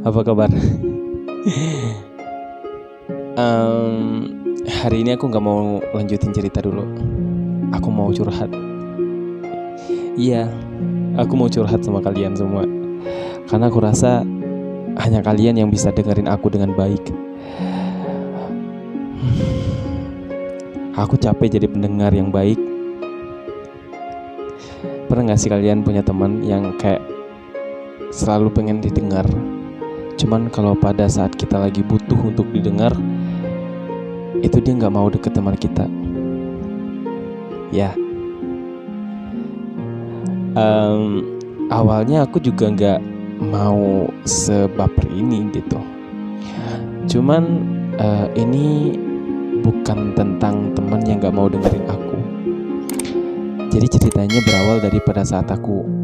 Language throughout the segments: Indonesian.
Apa kabar? Hari ini aku gak mau lanjutin cerita dulu. Aku mau curhat. Iya, aku mau curhat sama kalian semua. Karena aku rasa hanya kalian yang bisa dengerin aku dengan baik. Aku capek jadi pendengar yang baik. Pernah gak sih kalian punya teman yang kayak selalu pengen didengar, cuman kalau pada saat kita lagi butuh untuk didengar, itu dia gak mau deket teman kita. Ya, awalnya aku juga gak mau sebaper ini gitu. Cuman ini bukan tentang teman yang gak mau dengerin aku. Jadi ceritanya berawal dari pada saat aku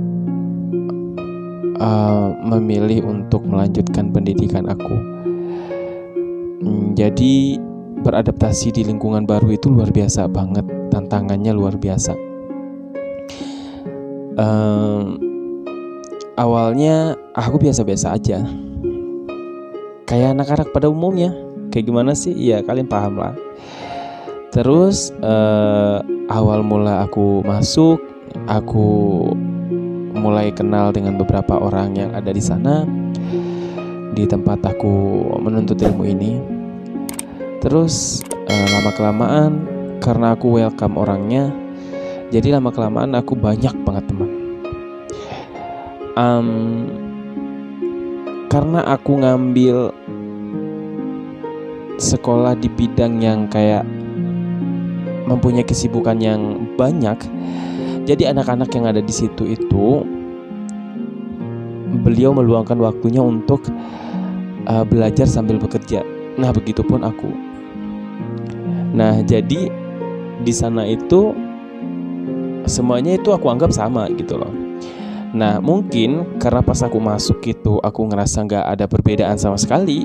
memilih untuk melanjutkan pendidikan aku. Jadi beradaptasi di lingkungan baru itu luar biasa banget. Tantangannya luar biasa. Awalnya aku biasa-biasa aja, kayak anak-anak pada umumnya. Kayak gimana sih? Ya kalian paham lah. Terus awal mula aku masuk, aku mulai kenal dengan beberapa orang yang ada di sana, di tempat aku menuntut ilmu ini. Terus lama-kelamaan, karena aku welcome orangnya, jadi lama-kelamaan aku banyak banget teman. Karena aku ngambil sekolah di bidang yang kayak mempunyai kesibukan yang banyak, jadi anak-anak yang ada di situ itu beliau meluangkan waktunya untuk belajar sambil bekerja. Nah, begitupun aku. Nah, jadi di sana itu semuanya itu aku anggap sama gitu loh. Nah, mungkin karena pas aku masuk itu aku ngerasa gak ada perbedaan sama sekali.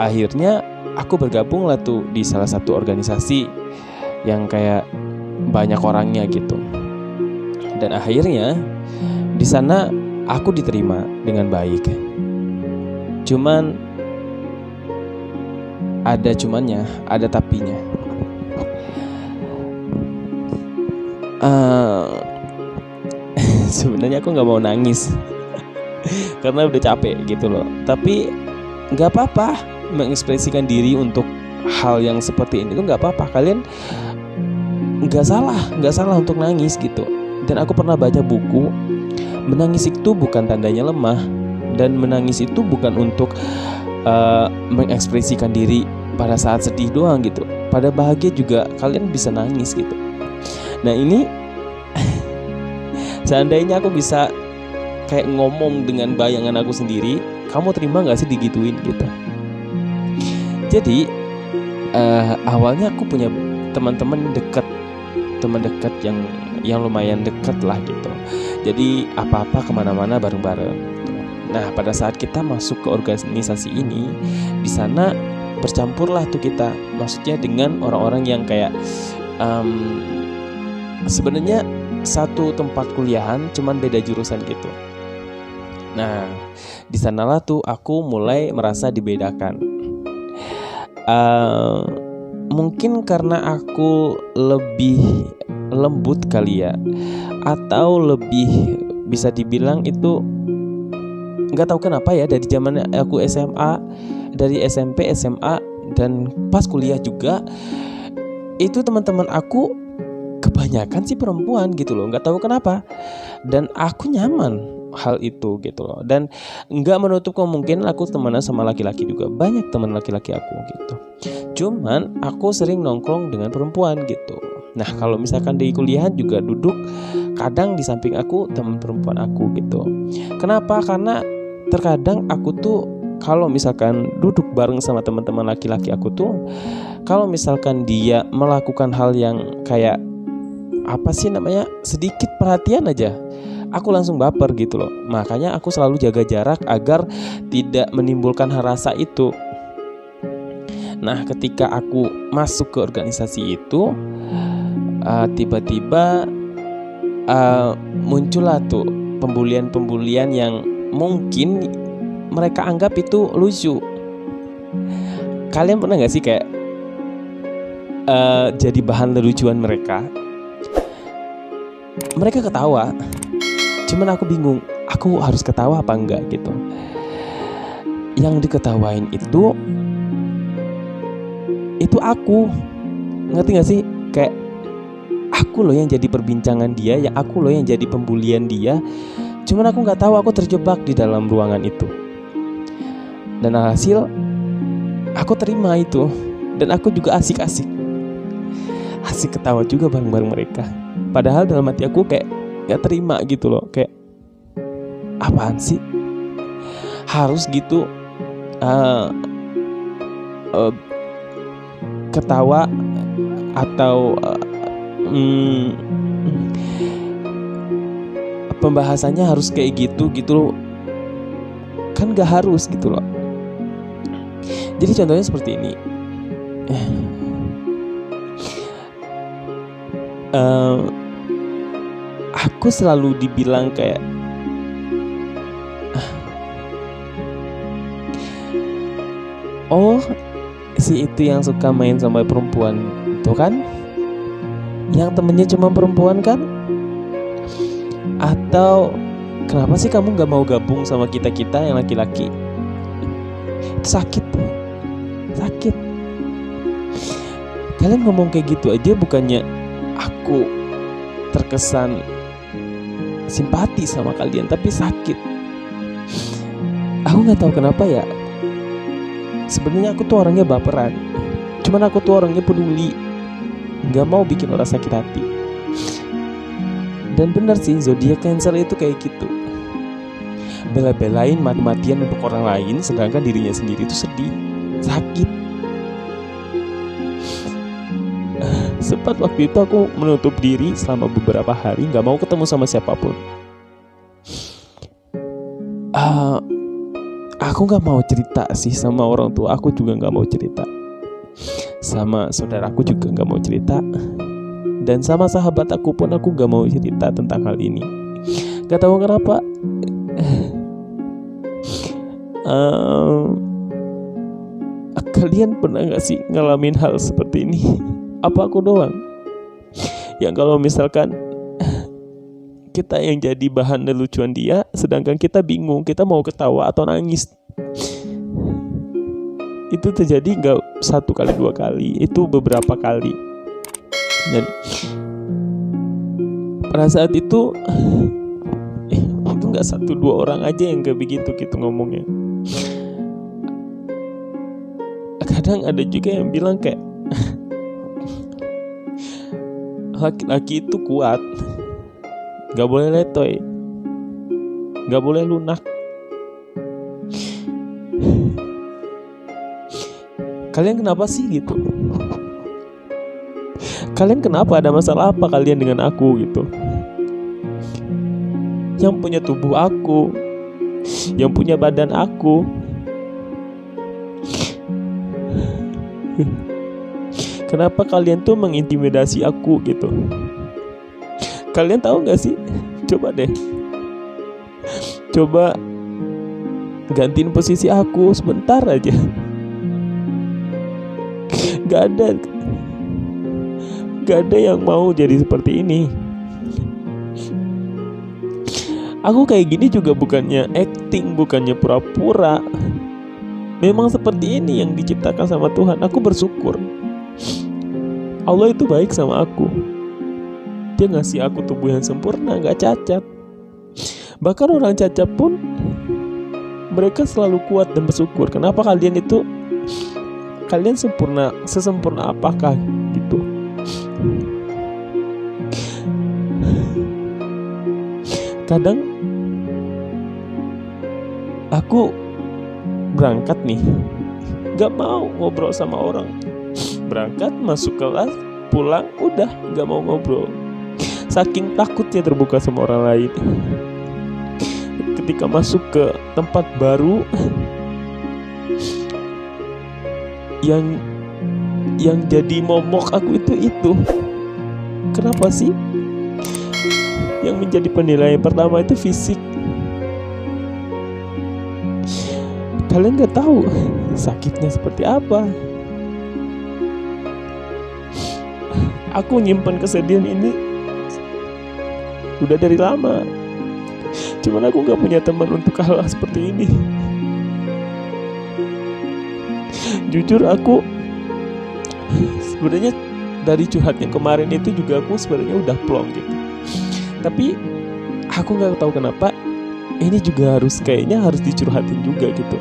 Akhirnya aku bergabung lah tuh di salah satu organisasi yang kayak banyak orangnya gitu. Dan akhirnya di sana aku diterima dengan baik. Cuman ada cumannya, ada tapinya. Sebenarnya aku nggak mau nangis karena udah capek gitu loh. Tapi nggak apa-apa mengekspresikan diri untuk hal yang seperti ini tuh nggak apa-apa. Kalian nggak salah untuk nangis gitu. Dan aku pernah baca buku, menangis itu bukan tandanya lemah, dan menangis itu bukan untuk mengekspresikan diri pada saat sedih doang gitu. Pada bahagia juga kalian bisa nangis gitu. Nah ini seandainya aku bisa kayak ngomong dengan bayangan aku sendiri, kamu terima gak sih digituin gitu. Jadi awalnya aku punya teman dekat yang lumayan dekat lah gitu. Jadi apa-apa kemana-mana bareng-bareng. Nah, pada saat kita masuk ke organisasi ini, di sana bercampurlah tuh kita, maksudnya dengan orang-orang yang kayak sebenarnya satu tempat kuliahan, cuman beda jurusan gitu. Nah, di sanalah tuh aku mulai merasa dibedakan. Mungkin karena aku lebih lembut kali ya, atau lebih bisa dibilang itu nggak tahu kenapa ya, dari zaman aku SMA, dari SMP, SMA, dan pas kuliah juga, itu teman-teman aku kebanyakan sih perempuan gitu loh, nggak tahu kenapa. Dan aku nyaman hal itu gitu loh. Dan nggak menutup kemungkinan aku temenan sama laki-laki juga, banyak teman laki-laki aku gitu. Cuman aku sering nongkrong dengan perempuan gitu. Nah, kalau misalkan di kuliahan juga duduk kadang di samping aku teman perempuan aku gitu. Kenapa? Karena terkadang aku tuh kalau misalkan duduk bareng sama teman-teman laki-laki aku tuh, kalau misalkan dia melakukan hal yang kayak apa sih namanya, sedikit perhatian aja, aku langsung baper gitu loh. Makanya aku selalu jaga jarak agar tidak menimbulkan rasa itu. Nah, ketika aku masuk ke organisasi itu, tiba-tiba muncullah tuh pembulian yang mungkin mereka anggap itu lucu. Kalian pernah gak sih kayak jadi bahan lelucuan mereka? Mereka ketawa, cuman aku bingung, aku harus ketawa apa enggak gitu. Yang diketawain itu aku, ngerti gak sih? Kayak aku loh yang jadi perbincangan dia, yang aku loh yang jadi pembulian dia. Cuman aku gak tahu aku terjebak di dalam ruangan itu. Dan hasil aku terima itu. Dan aku juga asik ketawa juga bareng-bareng mereka. Padahal dalam hati aku kayak gak terima gitu loh. Kayak apaan sih? Harus gitu ketawa atau pembahasannya harus kayak gitu loh. Kan gak harus gitu loh. Jadi contohnya seperti ini. Aku selalu dibilang kayak oh, si itu yang suka main sama perempuan itu kan, yang temennya cuma perempuan kan? Atau kenapa sih kamu gak mau gabung sama kita yang laki-laki? Itu sakit. Kalian ngomong kayak gitu aja bukannya aku terkesan simpati sama kalian, tapi sakit. Aku gak tahu kenapa ya. Sebenarnya aku tuh orangnya baperan, cuman aku tuh orangnya peduli, gak mau bikin orang sakit hati. Dan benar sih, zodiak Cancer itu kayak gitu, bela-belain mati-matian untuk orang lain, sedangkan dirinya sendiri itu sedih, sakit. Sempat waktu itu aku menutup diri selama beberapa hari, gak mau ketemu sama siapapun. Aku gak mau cerita sih sama orang tua aku, juga gak mau cerita sama saudaraku, juga gak mau cerita, dan sama sahabat aku pun aku gak mau cerita tentang hal ini. Gak tahu kenapa. Kalian pernah gak sih ngalamin hal seperti ini? Apa aku doang yang kalau misalkan kita yang jadi bahan lelucuan dia, sedangkan kita bingung, kita mau ketawa atau nangis? Itu terjadi gak 1 kali 2 kali, itu beberapa kali. Dan pada saat itu gak 1-2 orang aja yang kayak begitu gitu ngomongnya. Kadang ada juga yang bilang kayak laki-laki itu kuat, gak boleh letoy, gak boleh lunak. Kalian kenapa sih gitu? Kalian kenapa, ada masalah apa kalian dengan aku gitu? Yang punya tubuh aku, yang punya badan aku. Kenapa kalian tuh mengintimidasi aku gitu? Kalian tahu gak sih? Coba deh, coba gantiin posisi aku sebentar aja. Gak ada yang mau jadi seperti ini. Aku kayak gini juga bukannya acting, bukannya pura-pura. Memang seperti ini yang diciptakan sama Tuhan. Aku bersyukur Allah itu baik sama aku. Dia ngasih aku tubuh yang sempurna, gak cacat. Bahkan orang cacat pun mereka selalu kuat dan bersyukur. Kenapa kalian sempurna, sesempurna apakah gitu? Kadang aku berangkat nih, gak mau ngobrol sama orang. Berangkat, masuk kelas, pulang, udah gak mau ngobrol. Saking takutnya terbuka sama orang lain. Ketika masuk ke tempat baru, yang jadi momok aku itu. Kenapa sih? Yang menjadi penilaian pertama itu fisik. Kalian gak tahu sakitnya seperti apa. Aku nyimpan kesedihan ini udah dari lama. Cuman aku gak punya teman untuk hal seperti ini. Jujur aku sebenarnya dari curhat yang kemarin itu juga aku sebenarnya udah plong gitu. Tapi aku gak tahu kenapa ini juga kayaknya harus dicurhatin juga gitu.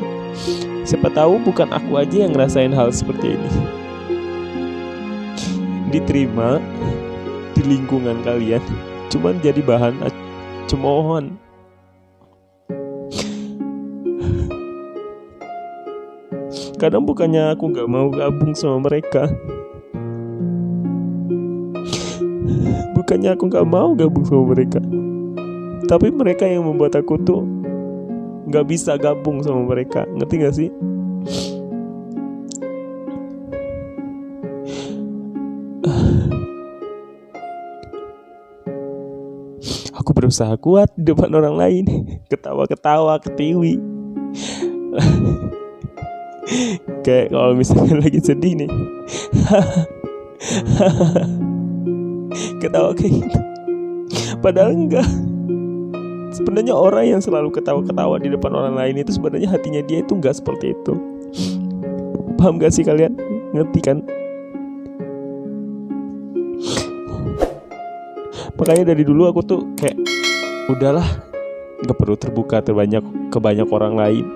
Siapa tahu bukan aku aja yang ngerasain hal seperti ini. Diterima di lingkungan kalian, cuman jadi bahan cemoohan. Kadang bukannya aku gak mau gabung sama mereka, bukannya aku gak mau gabung sama mereka, tapi mereka yang membuat aku tuh gak bisa gabung sama mereka. Ngerti gak sih? Aku berusaha kuat di depan orang lain, ketawa-ketawa, ketiwi. Kayak kalau misalnya lagi sedih nih, ketawa kayak gitu. Padahal enggak. Sebenarnya orang yang selalu ketawa-ketawa di depan orang lain itu sebenarnya hatinya dia itu enggak seperti itu. Paham gak sih kalian? Ngerti kan? Makanya dari dulu aku tuh kayak udahlah, gak perlu terbuka ke banyak orang lain.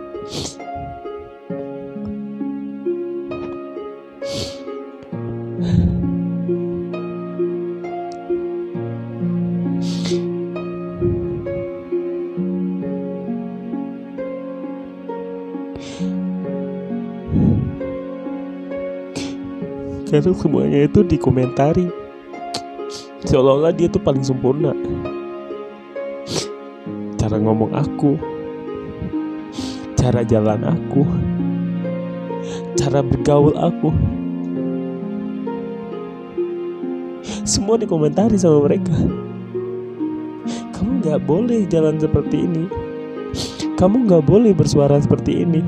Karena semuanya itu dikomentari, seolah-olah dia tuh paling sempurna. Cara ngomong aku, cara jalan aku, cara bergaul aku, semua dikomentari sama mereka. Kamu gak boleh jalan seperti ini, kamu gak boleh bersuara seperti ini.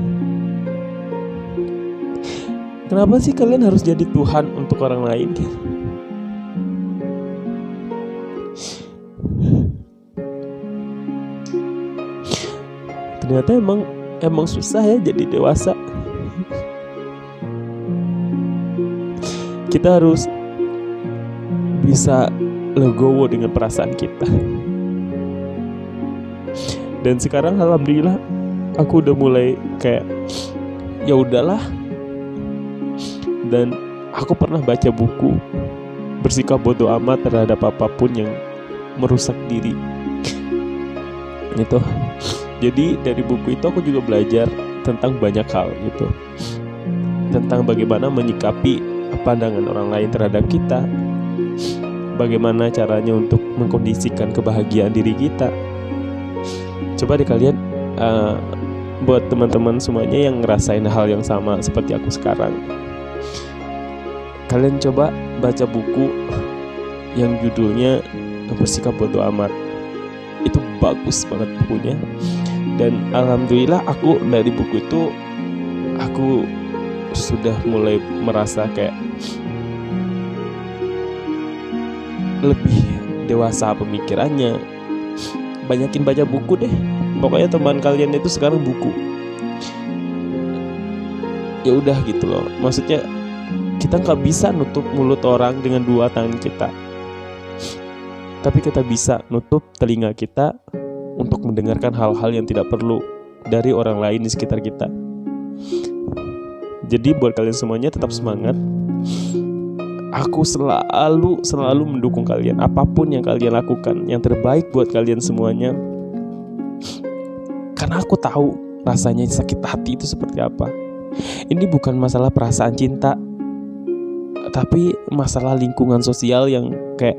Kenapa sih kalian harus jadi Tuhan untuk orang lain? Ternyata emang susah ya jadi dewasa. Kita harus bisa legowo dengan perasaan kita. Dan sekarang alhamdulillah aku udah mulai kayak ya udahlah. Dan aku pernah baca buku bersikap bodoh amat terhadap apapun yang merusak diri. Gitu. Jadi dari buku itu aku juga belajar tentang banyak hal gitu. Tentang bagaimana menyikapi pandangan orang lain terhadap kita. Bagaimana caranya untuk mengkondisikan kebahagiaan diri kita. Coba deh kalian buat teman-teman semuanya yang ngerasain hal yang sama seperti aku sekarang, kalian coba baca buku yang judulnya Bersikap Bodoh Amat. Itu bagus banget bukunya. Dan alhamdulillah aku dari buku itu aku sudah mulai merasa kayak lebih dewasa pemikirannya. Banyakin baca buku deh. Pokoknya teman kalian itu sekarang buku. Ya udah gitu loh. Maksudnya kita gak bisa nutup mulut orang dengan dua tangan kita, tapi kita bisa nutup telinga kita untuk mendengarkan hal-hal yang tidak perlu dari orang lain di sekitar kita. Jadi buat kalian semuanya tetap semangat. Aku selalu mendukung kalian. Apapun yang kalian lakukan, yang terbaik buat kalian semuanya. Karena aku tahu rasanya sakit hati itu seperti apa. Ini bukan masalah perasaan cinta, tapi masalah lingkungan sosial yang kayak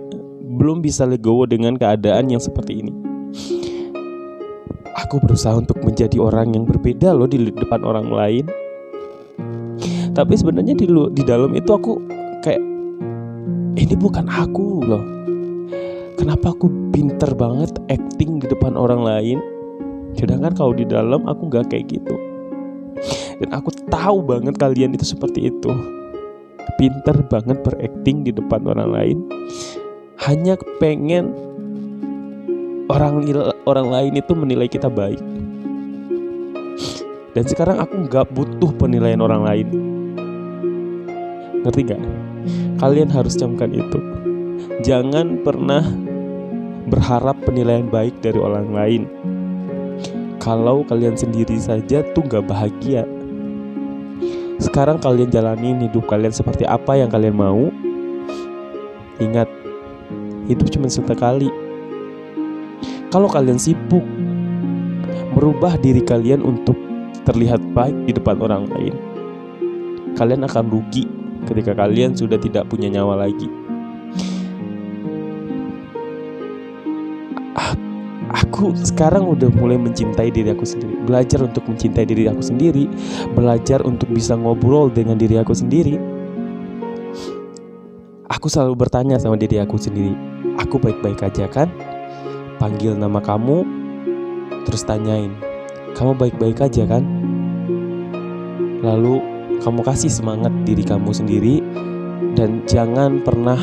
belum bisa legowo dengan keadaan yang seperti ini. Aku berusaha untuk menjadi orang yang berbeda loh di depan orang lain. Tapi sebenarnya di dalam itu aku kayak ini bukan aku loh. Kenapa aku pinter banget acting di depan orang lain, sedangkan kalau di dalam aku gak kayak gitu. Dan aku tahu banget kalian itu seperti itu, pinter banget berakting di depan orang lain, hanya pengen orang lain itu menilai kita baik. Dan sekarang aku gak butuh penilaian orang lain. Ngerti gak? Kalian harus camkan itu. Jangan pernah berharap penilaian baik dari orang lain. Kalau kalian sendiri saja tuh gak bahagia. Sekarang kalian jalanin hidup kalian seperti apa yang kalian mau. Ingat, hidup cuma sekali. Kalau kalian sibuk merubah diri kalian untuk terlihat baik di depan orang lain, kalian akan rugi ketika kalian sudah tidak punya nyawa lagi. Aku sekarang udah mulai mencintai diri aku sendiri, belajar untuk mencintai diri aku sendiri, belajar untuk bisa ngobrol dengan diri aku sendiri. Aku selalu bertanya sama diri aku sendiri, aku baik-baik aja kan? Panggil nama kamu, terus tanyain, kamu baik-baik aja kan? Lalu kamu kasih semangat diri kamu sendiri. Dan jangan pernah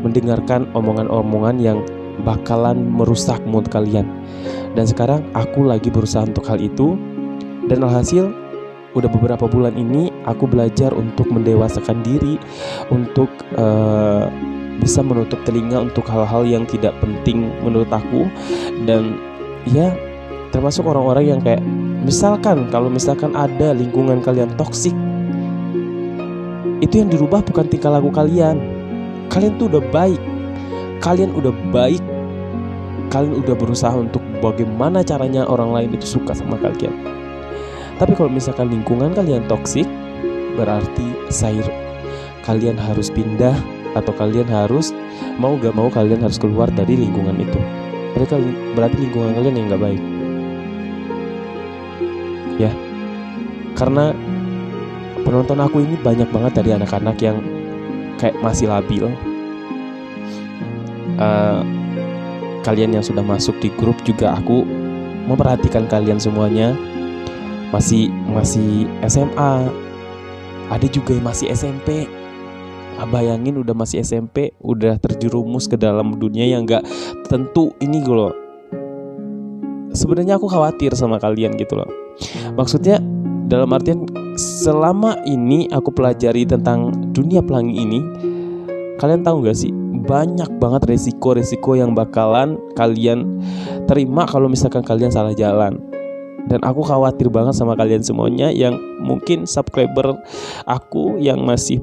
mendengarkan omongan-omongan yang bakalan merusak mood kalian. Dan sekarang aku lagi berusaha untuk hal itu. Dan alhasil udah beberapa bulan ini aku belajar untuk mendewasakan diri, untuk bisa menutup telinga untuk hal-hal yang tidak penting menurut aku. Dan ya, termasuk orang-orang yang kayak kalau misalkan ada lingkungan kalian toksik, itu yang dirubah bukan tingkah laku kalian. Kalian tuh udah baik, kalian udah berusaha untuk bagaimana caranya orang lain itu suka sama kalian. Tapi kalau misalkan lingkungan kalian toksik, berarti kalian harus pindah, atau kalian harus mau gak mau kalian harus keluar dari lingkungan itu. Berarti lingkungan kalian yang gak baik. Ya, karena penonton aku ini banyak banget dari anak-anak yang kayak masih labil. Kalian yang sudah masuk di grup juga, aku memperhatikan kalian semuanya masih SMA. Ada juga yang masih SMP. Bayangin udah masih SMP, udah terjerumus ke dalam dunia yang gak tentu ini loh. Sebenarnya aku khawatir sama kalian gitu loh. Maksudnya dalam artian, selama ini aku pelajari tentang dunia pelangi ini, kalian tahu gak sih, banyak banget resiko-resiko yang bakalan kalian terima kalau misalkan kalian salah jalan. Dan aku khawatir banget sama kalian semuanya yang mungkin subscriber aku yang masih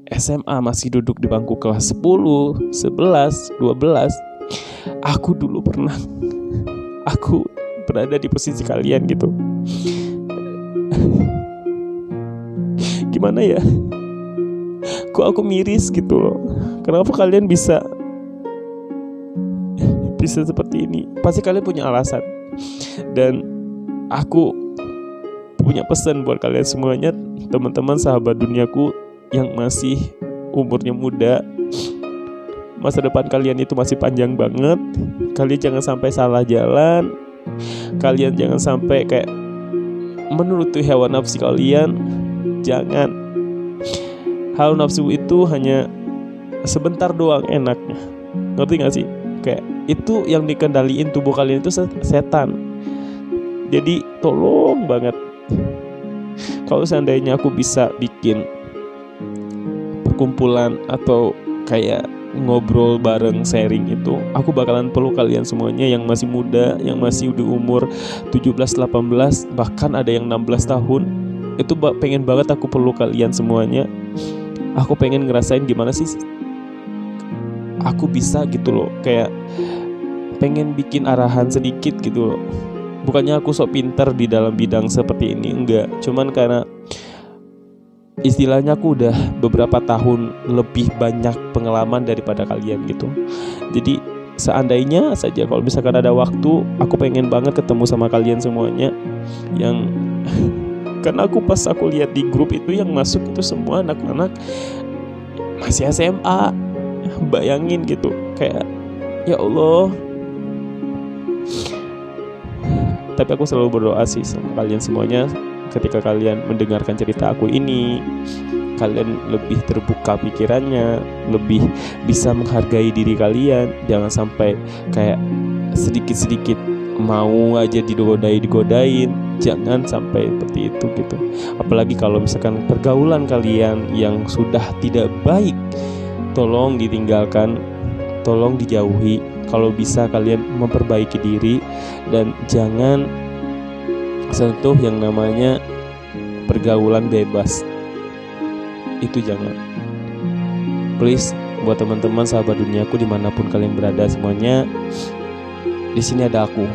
SMA, masih duduk di bangku kelas 10, 11, 12. Aku dulu aku berada di posisi kalian gitu. Gimana ya? Kok aku miris gitu loh. Kenapa kalian bisa seperti ini? Pasti kalian punya alasan. Dan aku punya pesan buat kalian semuanya, teman-teman sahabat duniaku yang masih umurnya muda. Masa depan kalian itu masih panjang banget. Kalian jangan sampai salah jalan. Kalian jangan sampai kayak menuruti hawa nafsu kalian. Jangan. Hawa nafsu itu hanya sebentar doang enaknya. Ngerti gak sih? Kayak itu yang dikendaliin tubuh kalian itu setan. Jadi tolong banget, kalau seandainya aku bisa bikin perkumpulan atau kayak ngobrol bareng, sharing itu, aku bakalan perlu kalian semuanya yang masih muda, yang masih di umur 17, 18, bahkan ada yang 16 tahun. Itu pengen banget aku perlu kalian semuanya. Aku pengen ngerasain gimana sih aku bisa gitu loh, kayak pengen bikin arahan sedikit gitu loh. Bukannya aku sok pintar di dalam bidang seperti ini, enggak. Cuman karena istilahnya aku udah beberapa tahun lebih banyak pengalaman daripada kalian gitu. Jadi seandainya saja kalau misalkan ada waktu, aku pengen banget ketemu sama kalian semuanya. Yang karena pas aku lihat di grup itu yang masuk itu semua anak-anak masih SMA. Bayangin gitu, kayak ya Allah. Tapi aku selalu berdoa sih sama kalian semuanya, ketika kalian mendengarkan cerita aku ini, kalian lebih terbuka pikirannya, lebih bisa menghargai diri kalian. Jangan sampai kayak sedikit-sedikit mau aja digodain, jangan sampai seperti itu gitu. Apalagi kalau misalkan pergaulan kalian yang sudah tidak baik, tolong ditinggalkan, tolong dijauhi. Kalau bisa kalian memperbaiki diri dan jangan sentuh yang namanya pergaulan bebas. Itu jangan. Please, buat teman-teman sahabat duniaku dimanapun kalian berada semuanya, di sini ada aku.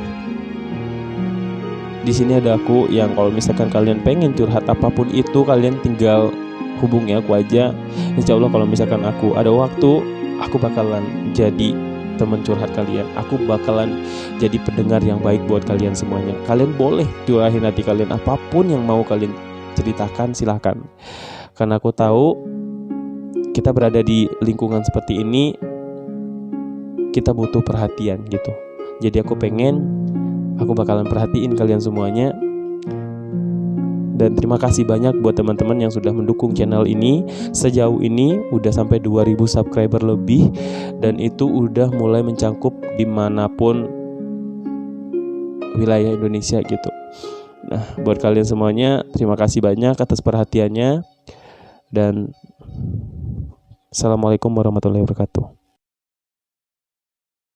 Di sini ada aku yang kalau misalkan kalian pengen curhat apapun itu, kalian tinggal hubungi aku aja. Insya Allah kalau misalkan aku ada waktu, aku bakalan jadi teman curhat kalian. Aku bakalan jadi pendengar yang baik buat kalian semuanya. Kalian boleh curahin hati kalian, apapun yang mau kalian ceritakan silahkan. Karena aku tahu kita berada di lingkungan seperti ini, kita butuh perhatian gitu. Jadi aku bakalan perhatiin kalian semuanya. Dan terima kasih banyak buat teman-teman yang sudah mendukung channel ini. Sejauh ini udah sampai 2000 subscriber lebih, dan itu udah mulai mencangkup dimanapun wilayah Indonesia gitu. Nah, buat kalian semuanya terima kasih banyak atas perhatiannya. Dan Assalamualaikum warahmatullahi wabarakatuh.